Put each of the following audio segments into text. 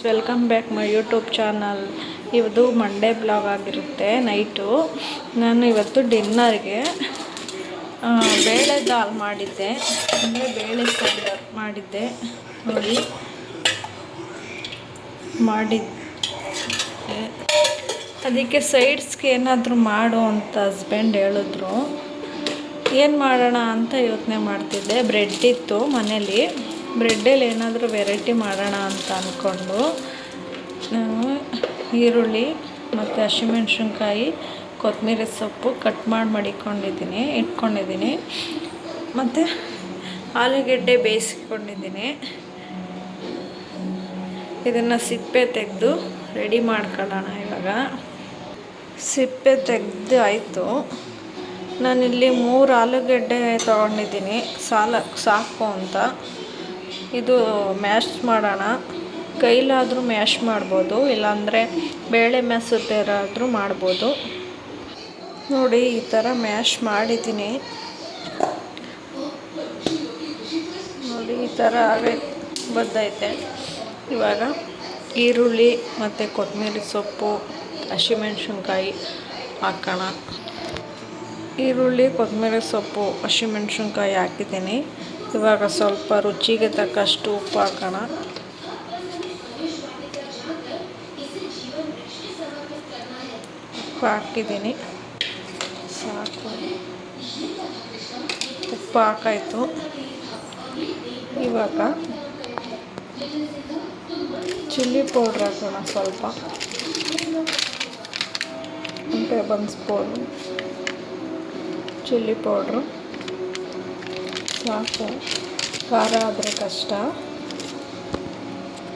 Welcome back my YouTube channel. ಇದು Monday blog ಆಗಿರುತ್ತೆ. Night ನಾನು ಇವತ್ತು ಡಿನ್ನರ್ಗೆ ಬೇಳೆ ದಾಲ್ ಮಾಡಿದ್ದೆ, ಅಂದರೆ ಬೇಳೆ ಸಾಂಬಾರು ಮಾಡಿದ್ದೆ ನೋಡಿ ಮಾಡಿದ್ದೆ. ಅದಕ್ಕೆ ಸೈಡ್ಸ್ಗೆ ಏನಾದರೂ ಮಾಡು ಅಂತ ಹಸ್ಬೆಂಡ್ ಹೇಳಿದ್ರು. ಏನು ಮಾಡೋಣ ಅಂತ ಯೋಚನೆ ಮಾಡ್ತಿದ್ದೆ. ಬ್ರೆಡ್ ಇತ್ತು ಮನೇಲಿ, ಬ್ರೆಡ್ಡಲ್ಲಿ ಏನಾದರೂ ವೆರೈಟಿ ಮಾಡೋಣ ಅಂತ ಅಂದ್ಕೊಂಡು ನಾನು ಈರುಳ್ಳಿ ಮತ್ತು ಹಸಿಮೆಣ್ಸಿನ್ಕಾಯಿ, ಕೊತ್ತಂಬರಿ ಸೊಪ್ಪು ಕಟ್ ಮಾಡಿ ಇಟ್ಕೊಂಡಿದ್ದೀನಿ. ಮತ್ತು ಆಲೂಗೆಡ್ಡೆ ಬೇಯಿಸ್ಕೊಂಡಿದ್ದೀನಿ. ಇದನ್ನು ಸಿಪ್ಪೆ ತೆಗೆದು ರೆಡಿ ಮಾಡ್ಕೊಳ್ಳೋಣ. ಇವಾಗ ಸಿಪ್ಪೆ ತೆಗೆದು ಆಯಿತು. ನಾನಿಲ್ಲಿ 3 ಆಲೂಗೆಡ್ಡೆ ತೊಗೊಂಡಿದ್ದೀನಿ, ಸಾಕು ಅಂತ. ಇದು ಮ್ಯಾಶ್ ಮಾಡೋಣ. ಕೈಲಾದರೂ ಮ್ಯಾಶ್ ಮಾಡ್ಬೋದು, ಇಲ್ಲಾಂದರೆ ಬೇಳೆ ಮೆಸೂತರಾದರೂ ಮಾಡ್ಬೋದು. ನೋಡಿ ಈ ಥರ ಮ್ಯಾಶ್ ಮಾಡಿದ್ದೀನಿ. ನೋಡಿ ಈ ಥರ ಬಂದೈತೆ. ಇವಾಗ ಈರುಳ್ಳಿ ಮತ್ತು ಕೊತ್ತಂಬರಿ ಸೊಪ್ಪು, ಹಸಿಮೆಣ್ಸಿನ್ಕಾಯಿ ಹಾಕೋಣ. ಈರುಳ್ಳಿ, ಕೊತ್ತಂಬರಿ ಸೊಪ್ಪು, ಹಸಿಮೆಣ್ಸಿನ್ಕಾಯಿ ಹಾಕಿದ್ದೀನಿ. ಇವಾಗ ಸ್ವಲ್ಪ ರುಚಿಗೆ ತಕ್ಕಷ್ಟು ಉಪ್ಪು ಹಾಕೋಣ. ಉಪ್ಪು ಹಾಕಿದ್ದೀನಿ, ಸಾಕು. ಉಪ್ಪು ಹಾಕಾಯಿತು. ಇವಾಗ ಚಿಲ್ಲಿ ಪೌಡ್ರ್ ಹಾಕೋಣ. ಸ್ವಲ್ಪ 1 ಟೇಬಲ್ ಸ್ಪೂನು ಚಿಲ್ಲಿ ಪೌಡ್ರು ಸಾಕು. ಖಾರ ಆದರೆ ಕಷ್ಟ.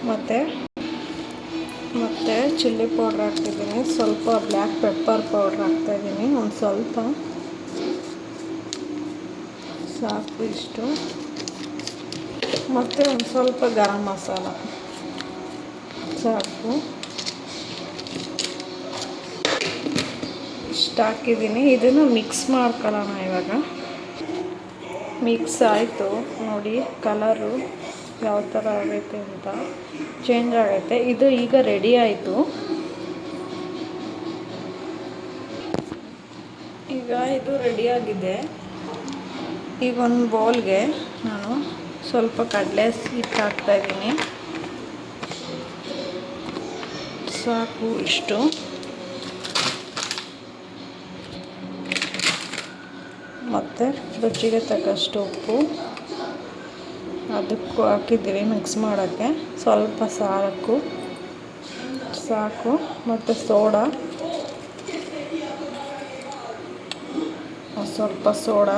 ಮತ್ತು ಚಿಲ್ಲಿ ಪೌಡ್ರ್ ಹಾಕ್ತಿದ್ದೀನಿ. ಸ್ವಲ್ಪ ಬ್ಲ್ಯಾಕ್ ಪೆಪ್ಪರ್ ಪೌಡ್ರ್ ಹಾಕ್ತಾಯಿದ್ದೀನಿ, ಒಂದು ಸ್ವಲ್ಪ, ಸಾಕು ಇಷ್ಟು. ಮತ್ತು ಒಂದು ಸ್ವಲ್ಪ ಗರಂ ಮಸಾಲ ಸಾಕು. ಇಷ್ಟು ಹಾಕಿದ್ದೀನಿ. ಇದನ್ನು ಮಿಕ್ಸ್ ಮಾಡ್ಕೊಳ್ಳೋಣ. ಇವಾಗ ಮಿಕ್ಸ್ ಆಯಿತು. ನೋಡಿ ಕಲರು ಯಾವ ಥರ ಆಗೈತೆ ಅಂತ ಚೇಂಜ್ ಆಗೈತೆ. ಇದು ಈಗ ರೆಡಿ ಆಯಿತು. ಈಗ ಇದು ರೆಡಿಯಾಗಿದೆ. ಈಗ ಒಂದು ಬೌಲ್ಗೆ ನಾನು ಸ್ವಲ್ಪ ಕಡಲೆ ಹಿಟ್ಟು ಹಾಕ್ತಾಯಿದ್ದೀನಿ, ಸಾಕು ಇಷ್ಟು. ಮತ್ತು ರುಚಿಗೆ ತಕ್ಕಷ್ಟು ಉಪ್ಪು ಅದಕ್ಕೂ ಹಾಕಿದ್ದೀವಿ ಮಿಕ್ಸ್ ಮಾಡೋಕ್ಕೆ. ಸ್ವಲ್ಪ ಸಾಕು. ಮತ್ತು ಸೋಡಾ, ಸ್ವಲ್ಪ ಸೋಡಾ,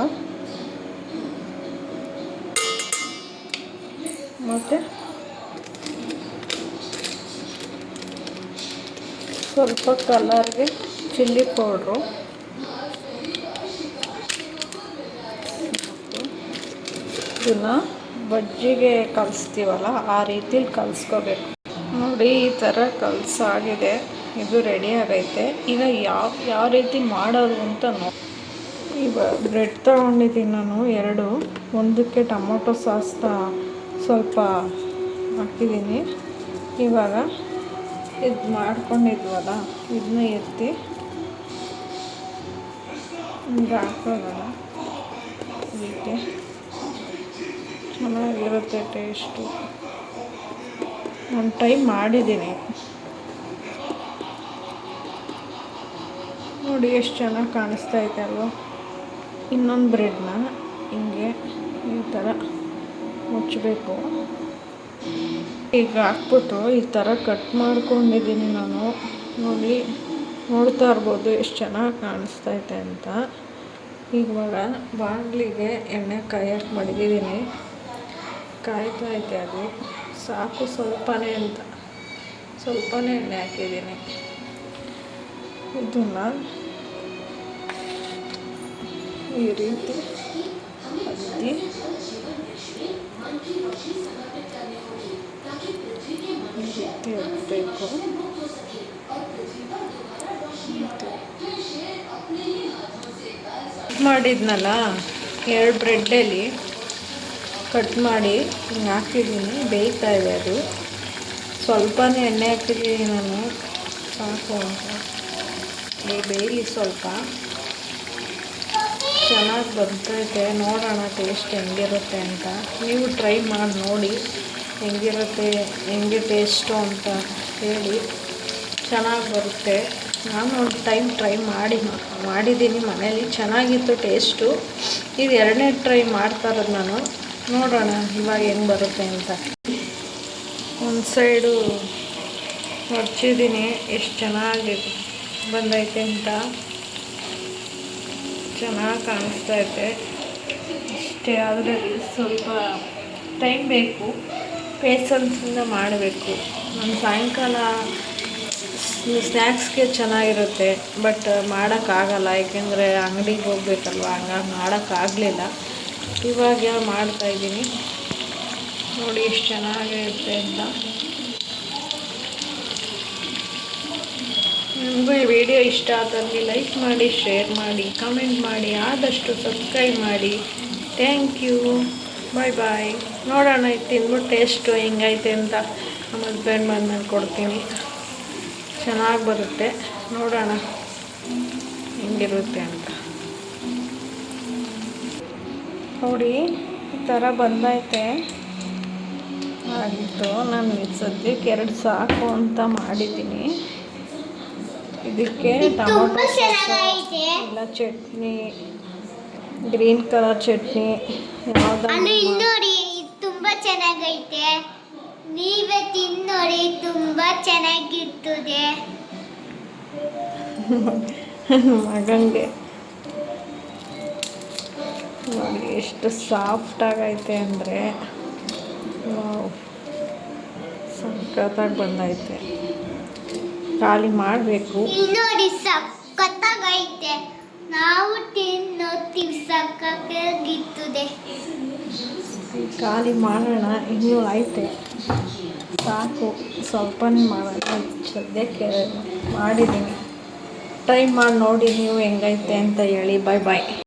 ಮತ್ತು ಸ್ವಲ್ಪ ಕಲರ್ಗೆ ಚಿಲ್ಲಿ ಪೌಡ್ರು. ಇದನ್ನು ಬಜ್ಜಿಗೆ ಕಲಿಸ್ತೀವಲ್ಲ ಆ ರೀತಿಲಿ ಕಲಿಸ್ಕೋಬೇಕು. ನೋಡಿ ಈ ಥರ ಕಲಸಾಗಿದೆ. ಇದು ರೆಡಿ ಆಗೈತೆ. ಈಗ ಯಾವ ರೀತಿ ಮಾಡೋದು ಅಂತ ಇವಾಗ ಬ್ರೆಡ್ ತೊಗೊಂಡಿದ್ದೀನಿ ನಾನು 2. ಒಂದಕ್ಕೆ ಟೊಮೊಟೊ ಸಾಸ್ ಸ್ವಲ್ಪ ಹಾಕಿದ್ದೀನಿ. ಇವಾಗ ಇದು ಮಾಡ್ಕೊಂಡಿದ್ವಲ್ಲ ಇದನ್ನ ಎತ್ತಿ ಹಿಂಗೆ ಹಾಕೋಣ. ಇದಕ್ಕೆ ಚೆನ್ನಾಗಿರುತ್ತೆ ಟೇಸ್ಟು. ಒಂದು ಟೈಮ್ ಮಾಡಿದ್ದೀನಿ, ನೋಡಿ ಎಷ್ಟು ಚೆನ್ನಾಗಿ ಕಾಣಿಸ್ತೈತೆ ಅಲ್ವ. ಇನ್ನೊಂದು ಬ್ರೆಡ್ನ ಹಿಂಗೆ ಈ ಥರ ಮುಚ್ಚಬೇಕು. ಈಗ ಹಾಕ್ಬಿಟ್ಟು ಈ ಥರ ಕಟ್ ಮಾಡ್ಕೊಂಡಿದ್ದೀನಿ ನಾನು. ನೋಡ್ತಾ ಇರ್ಬೋದು ಎಷ್ಟು ಚೆನ್ನಾಗಿ ಕಾಣಿಸ್ತೈತೆ ಅಂತ. ಇವಾಗ ಬಾಣಲಿಗೆ ಎಣ್ಣೆ ಕಾಯಕ್ಕೆ ಮಡಗಿದ್ದೀನಿ, ಕಾಯ್ತೈತೆ. ಅದು ಸಾಕು, ಸ್ವಲ್ಪನೇ ಎಣ್ಣೆ ಹಾಕಿದ್ದೀನಿ. ಇದನ್ನು ಈ ರೀತಿ ಅದ್ದಿ ಹಾಕಬೇಕು. ಮಾಡಿದ್ನಲ್ಲ 2 ಬ್ರೆಡ್ಡಲ್ಲಿ ಕಟ್ ಮಾಡಿ ಹಿಂಗೆ ಹಾಕಿದ್ದೀನಿ. ಬೇಯ್ತಾ ಇದೆ ಅದು. ಸ್ವಲ್ಪನೇ ಎಣ್ಣೆ ಹಾಕಿದ್ದೀನಿ ನಾನು, ಸಾಕು ಅಂತ. ಬೇಯಲಿ ಸ್ವಲ್ಪ. ಚೆನ್ನಾಗಿ ಬರ್ತೈತೆ, ನೋಡೋಣ ಟೇಸ್ಟ್ ಹೆಂಗಿರುತ್ತೆ ಅಂತ. ನೀವು ಟ್ರೈ ಮಾಡಿ ನೋಡಿ ಹೆಂಗಿರುತ್ತೆ, ಹೆಂಗೆ ಟೇಸ್ಟು ಅಂತ ಹೇಳಿ. ಚೆನ್ನಾಗಿ ಬರುತ್ತೆ. ನಾನು ಒಂದು ಟೈಮ್ ಟ್ರೈ ಮಾಡಿದ್ದೀನಿ ಮನೇಲಿ, ಚೆನ್ನಾಗಿತ್ತು ಟೇಸ್ಟು. ಇದು ಎರಡನೇ ಟ್ರೈ ಮಾಡ್ತಾ ಇರೋದು ನಾನು. ನೋಡೋಣ ಇವಾಗ ಹೆಂಗೆ ಬರುತ್ತೆ ಅಂತ. ಒಂದು ಸೈಡು ಹೊಡ್ಚಿದ್ದೀನಿ, ಎಷ್ಟು ಚೆನ್ನಾಗಿ ಬಂದೈತೆ ಅಂತ. ಚೆನ್ನಾಗಿ ಕಾಣಿಸ್ತೈತೆ ಅಷ್ಟೇ. ಆದರೆ ಸ್ವಲ್ಪ ಟೈಮ್ ಬೇಕು, ಪೇಸನ್ಸಿಂದ ಮಾಡಬೇಕು. ನಾನು ಸಾಯಂಕಾಲ ಸ್ನ್ಯಾಕ್ಸ್ಗೆ ಚೆನ್ನಾಗಿರುತ್ತೆ, ಬಟ್ ಮಾಡೋಕ್ಕಾಗಲ್ಲ, ಏಕೆಂದರೆ ಅಂಗಡಿಗೆ ಹೋಗ್ಬೇಕಲ್ವ, ಹಂಗಾಗಿ ಮಾಡೋಕ್ಕಾಗಲಿಲ್ಲ. ಇವಾಗ ಮಾಡ್ತಾಯಿದ್ದೀನಿ ನೋಡಿ ಎಷ್ಟು ಚೆನ್ನಾಗಿರುತ್ತೆ ಅಂತ. ನಿಮಗೂ ಈ ವಿಡಿಯೋ ಇಷ್ಟ ಆದಲ್ಲಿ ಲೈಕ್ ಮಾಡಿ, ಶೇರ್ ಮಾಡಿ, ಕಮೆಂಟ್ ಮಾಡಿ, ಆದಷ್ಟು ಸಬ್ಸ್ಕ್ರೈಬ್ ಮಾಡಿ. ಥ್ಯಾಂಕ್ ಯು, ಬಾಯ್ ಬಾಯ್. ನೋಡೋಣ ಇದು ತಿಂದ್ಬಿಟ್ಟು ಟೇಸ್ಟು ಹೆಂಗೈತೆ ಅಂತ ನಮ್ಮ ಹಸ್ಬೆಂಡ್ ಬಂದ್ಮೇಲೆ ಕೊಡ್ತೀನಿ. ಚೆನ್ನಾಗಿ ಬರುತ್ತೆ, ನೋಡೋಣ ಹೆಂಗಿರುತ್ತೆ ಅಂತ. ನೋಡಿ ಈ ಥರ ಬಂದೈತೆ. ಆಗಿತ್ತು, ನಾನು ಸದ್ಯಕ್ಕೆ 2 ಸಾಕು ಅಂತ ಮಾಡಿದ್ದೀನಿ. ಇದಕ್ಕೆ ಟೊಮೊಟೊ ಸಾಸು ಇಲ್ಲ ಚಟ್ನಿ, ಗ್ರೀನ್ ಕಲರ್ ಚಟ್ನಿ ಯಾವ್ದಾದ್ರು ನೋಡಿ. ತುಂಬ ಚೆನ್ನಾಗೈತೆ, ನೀವೇ ತಿನ್ನೋಡಿ, ತುಂಬ ಚೆನ್ನಾಗಿರ್ತದೆ. ಮಗಂಗೆ ನೋಡಿ ಎಷ್ಟು ಸಾಫ್ಟಾಗೈತೆ ಅಂದರೆ, ಸಖತ್ತಾಗಿ ಬಂದೈತೆ. ಖಾಲಿ ಮಾಡಬೇಕು. ನೋಡಿ ಸಖತ್ತಾಗೈತೆ, ನಾವು ತಿನ್ನೋತೀವಿ, ಸಖತ್ತಾಗಿರ್ತದೆ. ಖಾಲಿ ಮಾಡೋಣ, ಇನ್ನೂ ಐತೆ, ಸಾಕು ಸ್ವಲ್ಪನೇ ಮಾಡೋಣ. ಸದ್ಯಕ್ಕೆ ಮಾಡಿದ್ದೀನಿ. ಟ್ರೈ ಮಾಡಿ ನೋಡಿ ನೀವು ಹೆಂಗೈತೆ ಅಂತ ಹೇಳಿ. ಬಾಯ್ ಬಾಯ್.